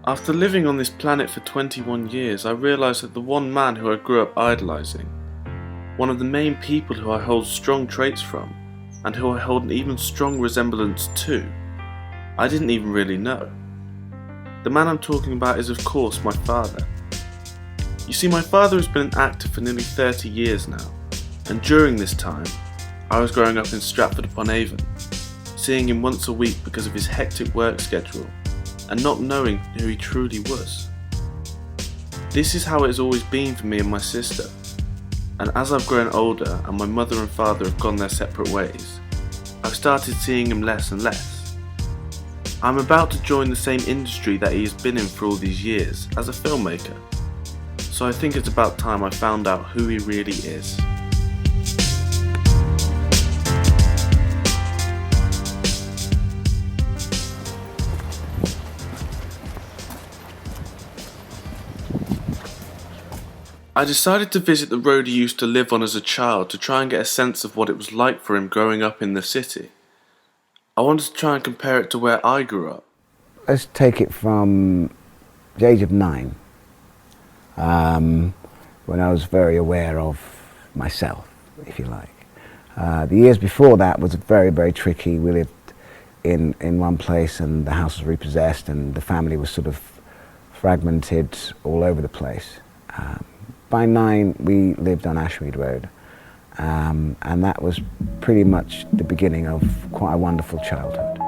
After living on this planet for 21 years, I realised that the one man who I grew up idolising, one of the main people who I hold strong traits from, and who I hold an even strong resemblance to, I didn't even really know. The man I'm talking about is of course my father. You see, my father has been an actor for nearly 30 years now, and during this time, I was growing up in Stratford-upon-Avon, seeing him once a week because of his hectic work schedule, and not knowing who he truly was. This is how it has always been for me and my sister, and as I've grown older and my mother and father have gone their separate ways, I've started seeing him less and less. I'm about to join the same industry that he has been in for all these years, as a filmmaker, so I think it's about time I found out who he really is. I decided to visit the road he used to live on as a child to try and get a sense of what it was like for him growing up in the city. I wanted to try and compare it to where I grew up. Let's take it from the age of 9, when I was very aware of myself, if you like. The years before that was very, very tricky. We lived in one place and the house was repossessed and the family was sort of fragmented all over the place. By 9, we lived on Ashmead Road, and that was pretty much the beginning of quite a wonderful childhood.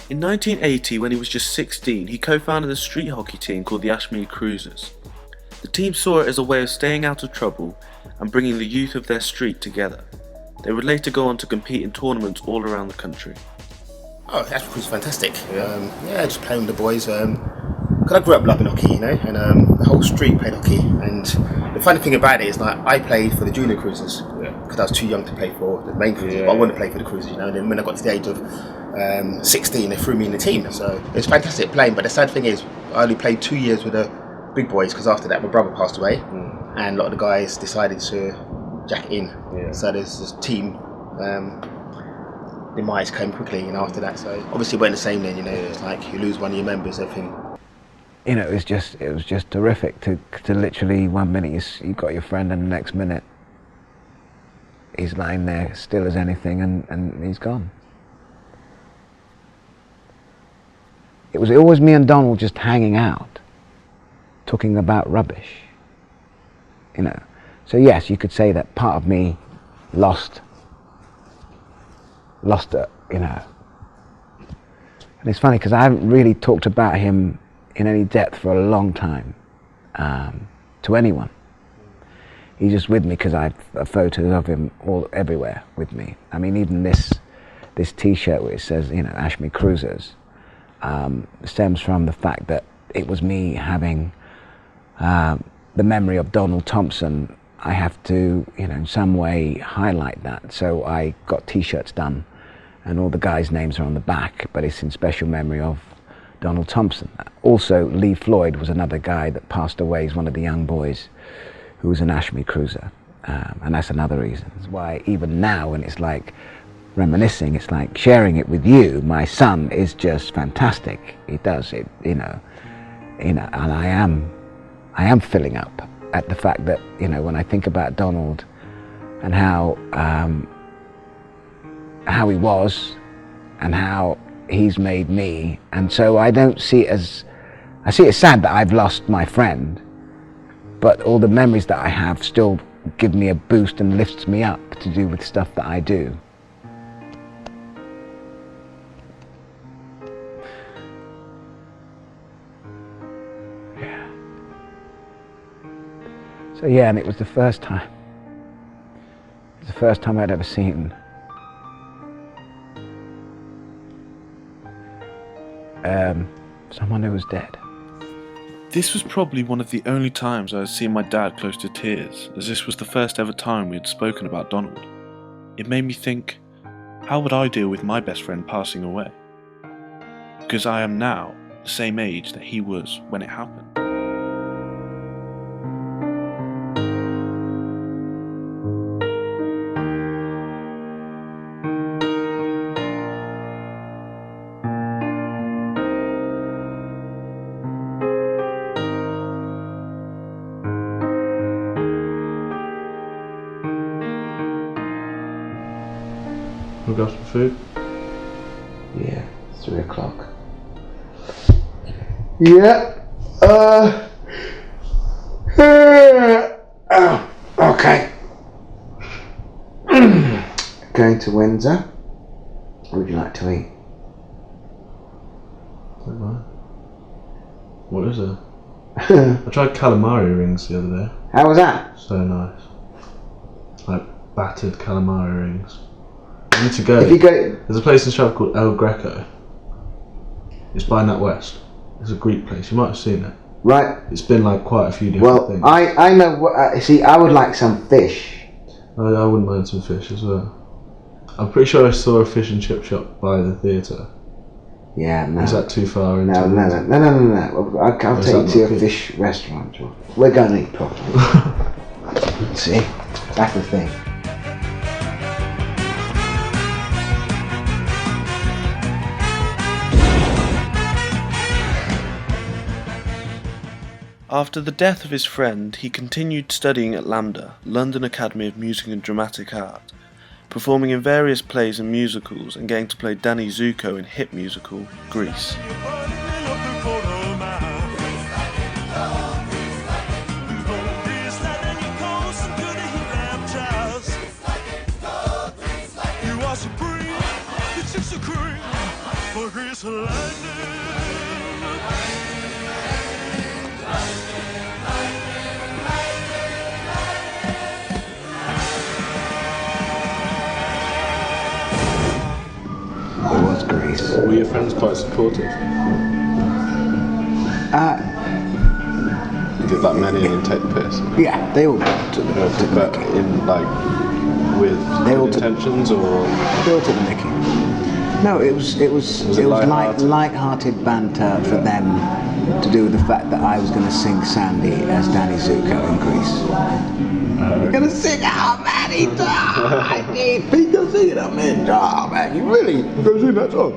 In 1980, when he was just 16, he co-founded a street hockey team called the Ashmead Cruisers. The team saw it as a way of staying out of trouble and bringing the youth of their street together. They would later go on to compete in tournaments all around the country. Oh, Ashmead Cruisers fantastic. Just playing with the boys. Cause I grew up loving hockey, you know, and the whole street played hockey. And the funny thing about it is, like, I played for the junior cruisers because I was too young to play for the main cruisers, but I wanted to play for the cruisers, you know. And then when I got to the age of 16, they threw me in the team. So it was fantastic playing. But the sad thing is, I only played 2 years with the big boys because after that my brother passed away, and a lot of the guys decided to jack it in. So there's this team demise came quickly, you know, after that. So obviously we're the same then, you know. It's like you lose one of your members, everything. You know, it was just terrific to literally 1 minute you got your friend and the next minute he's lying there still as anything and he's gone. It was always me and Donald just hanging out, talking about rubbish, you know. So yes, you could say that part of me lost it, you know. And it's funny because I haven't really talked about him in any depth for a long time to anyone. He's just with me because I have photos of him everywhere with me. I mean, even this T-shirt where it says, you know, Ashmead Cruisers, stems from the fact that it was me having the memory of Donald Thompson. I have to, you know, in some way highlight that. So I got T-shirts done and all the guys' names are on the back, but it's in special memory of Donald Thompson. Also, Lee Floyd was another guy that passed away. He's one of the young boys who was an Ashmead Cruiser. And that's another reason. That's why even now when it's like reminiscing, it's like sharing it with you. My son is just fantastic. He does it, you know, and I am filling up at the fact that, you know, when I think about Donald and how he was and how he's made me, and so I see it as sad that I've lost my friend, but all the memories that I have still give me a boost and lifts me up to do with stuff that I do. So yeah, and it was the first time. It was the first time I'd ever seen someone who was dead. This was probably one of the only times I had seen my dad close to tears, as this was the first ever time we had spoken about Donald. It made me think, how would I deal with my best friend passing away? Because I am now the same age that he was when it happened. We got some food? Yeah, 3 o'clock. Yeah. Oh, okay. Going to Windsor. What would you like to eat? Don't know. What is it? I tried calamari rings the other day. How was that? So nice. Like battered calamari rings. You need to go. If you go, There's a place in Stratford called El Greco. It's by NatWest. It's a Greek place. You might have seen it. right. It's been like quite a few different things. I know what. See, I would like some fish. I wouldn't mind some fish as well. I'm pretty sure I saw a fish and chip shop by the theatre. Yeah, no. Is that too far into No. I'll take you to a fish restaurant. We're going to eat properly. See? That's the thing. After the death of his friend, he continued studying at LAMDA, London Academy of Music and Dramatic Art, performing in various plays and musicals and getting to play Danny Zuko in hit musical Grease. It was Grease. Were your friends quite supportive? Did like many of them take the piss? Yeah, they all took the But mickey. in like with They all good took- intentions or They all took the mickey. No, it was it light-hearted? light-hearted banter for them to do with the fact that I was going to sing Sandy as Danny Zuko in Grease. You're going to sing, oh man, he died. He's going to sing it, oh man, oh man, you're going to sing that song.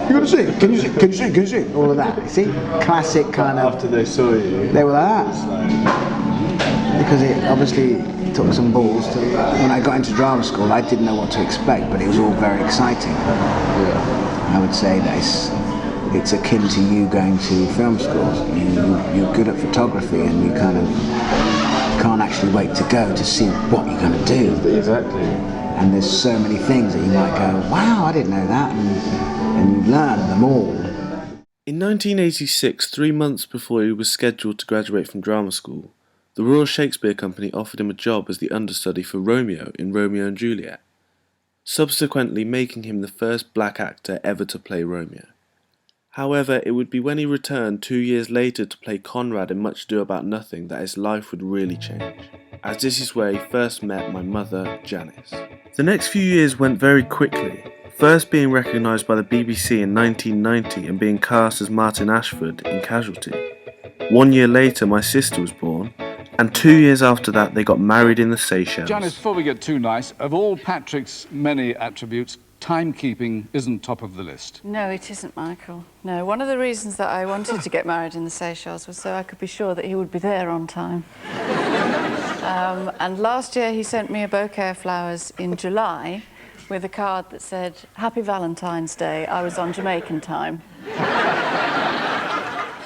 You're going to sing. Can you sing? Can you sing? Can you sing? All of that. You see, classic kind of. after they saw you? They were like that. Because it obviously took some balls to, when I got into drama school, I didn't know what to expect, but it was all very exciting. Yeah. I would say that it's akin to you going to film schools. You're good at photography and you kind of can't actually wait to go to see what you're going to do. Exactly. And there's so many things that you might go, wow, I didn't know that, and you learn them all. In 1986, 3 months before he was scheduled to graduate from drama school, the Royal Shakespeare Company offered him a job as the understudy for Romeo in Romeo and Juliet, subsequently making him the first black actor ever to play Romeo. However, it would be when he returned 2 years later to play Conrad in Much Ado About Nothing that his life would really change, as this is where he first met my mother, Janice. The next few years went very quickly, first being recognised by the BBC in 1990 and being cast as Martin Ashford in Casualty. 1 year later, my sister was born, and 2 years after that, they got married in the Seychelles. Janice, before we get too nice, of all Patrick's many attributes, timekeeping isn't top of the list. No, it isn't, Michael. No, one of the reasons that I wanted to get married in the Seychelles was so I could be sure that he would be there on time. And last year he sent me a bouquet of flowers in July with a card that said, Happy Valentine's Day, I was on Jamaican time.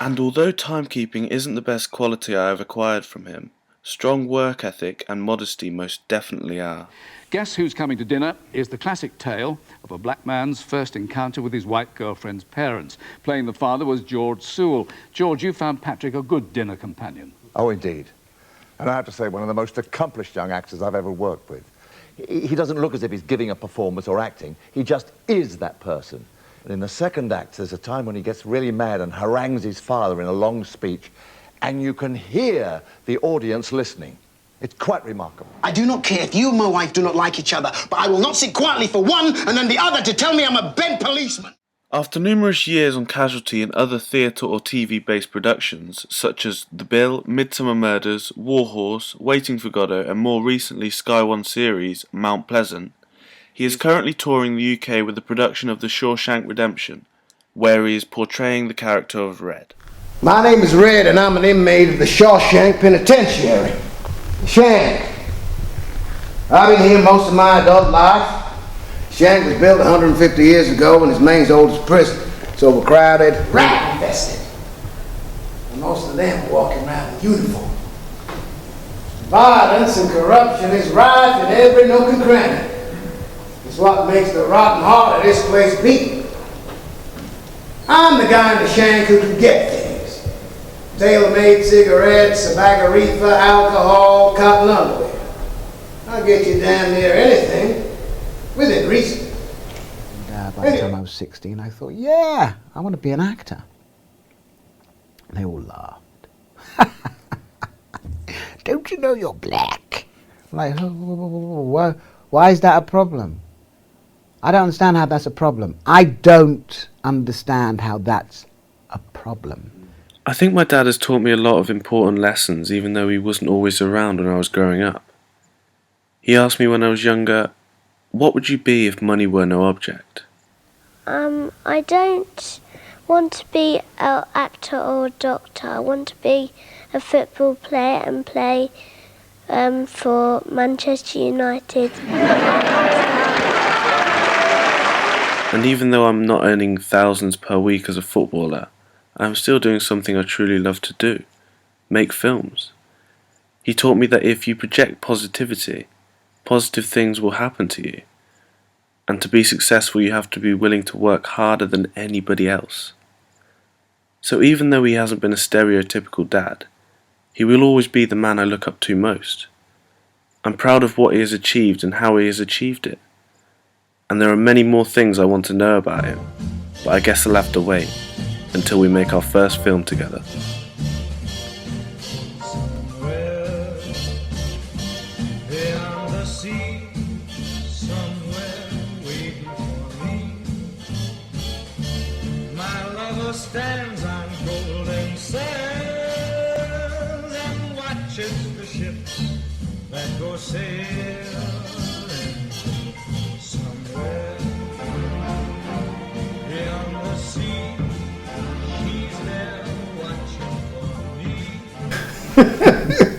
And although timekeeping isn't the best quality I have acquired from him, strong work ethic and modesty most definitely are. Guess Who's Coming to Dinner is the classic tale of a black man's first encounter with his white girlfriend's parents. Playing the father was George Sewell. George, you found Patrick a good dinner companion. Oh, indeed. And I have to say, one of the most accomplished young actors I've ever worked with. He doesn't look as if he's giving a performance or acting. He just is that person. And in the second act, there's a time when he gets really mad and harangues his father in a long speech, and you can hear the audience listening. It's quite remarkable. I do not care if you and my wife do not like each other, but I will not sit quietly for one and then the other to tell me I'm a bent policeman. After numerous years on Casualty and other theatre or TV-based productions, such as The Bill, Midsummer Murders, War Horse, Waiting for Godot, and more recently Sky One series, Mount Pleasant, he is currently touring the UK with the production of The Shawshank Redemption, where he is portraying the character of Red. My name is Red, and I'm an inmate of the Shawshank Penitentiary. Shank. I've been here most of my adult life. Shank was built 150 years ago and is Maine's oldest prison. It's overcrowded, rat infested. And most of them are walking around in uniform. Violence and corruption is rife in every nook and cranny. It's what makes the rotten heart of this place beat. I'm the guy in the Shank who can get things. Tailor-made cigarettes, a bag of reefer, alcohol, cotton underwear. I'll get you damn near anything. Within reason. And by the time I was 16, I thought, yeah, I want to be an actor. And they all laughed. Don't you know you're black? I'm like, why is that a problem? I don't understand how that's a problem. I don't understand how that's a problem. I think my dad has taught me a lot of important lessons, even though he wasn't always around when I was growing up. He asked me when I was younger, what would you be if money were no object? I don't want to be an actor or a doctor. I want to be a football player and play for Manchester United. And even though I'm not earning thousands per week as a footballer, I'm still doing something I truly love to do, make films. He taught me that if you project positivity, positive things will happen to you. And to be successful, you have to be willing to work harder than anybody else. So even though he hasn't been a stereotypical dad, he will always be the man I look up to most. I'm proud of what he has achieved and how he has achieved it. And there are many more things I want to know about him, but I guess I'll have to wait until we make our first film together. Stands on golden sands and watches the ships that go sailing somewhere beyond the sea. He's there watching for me.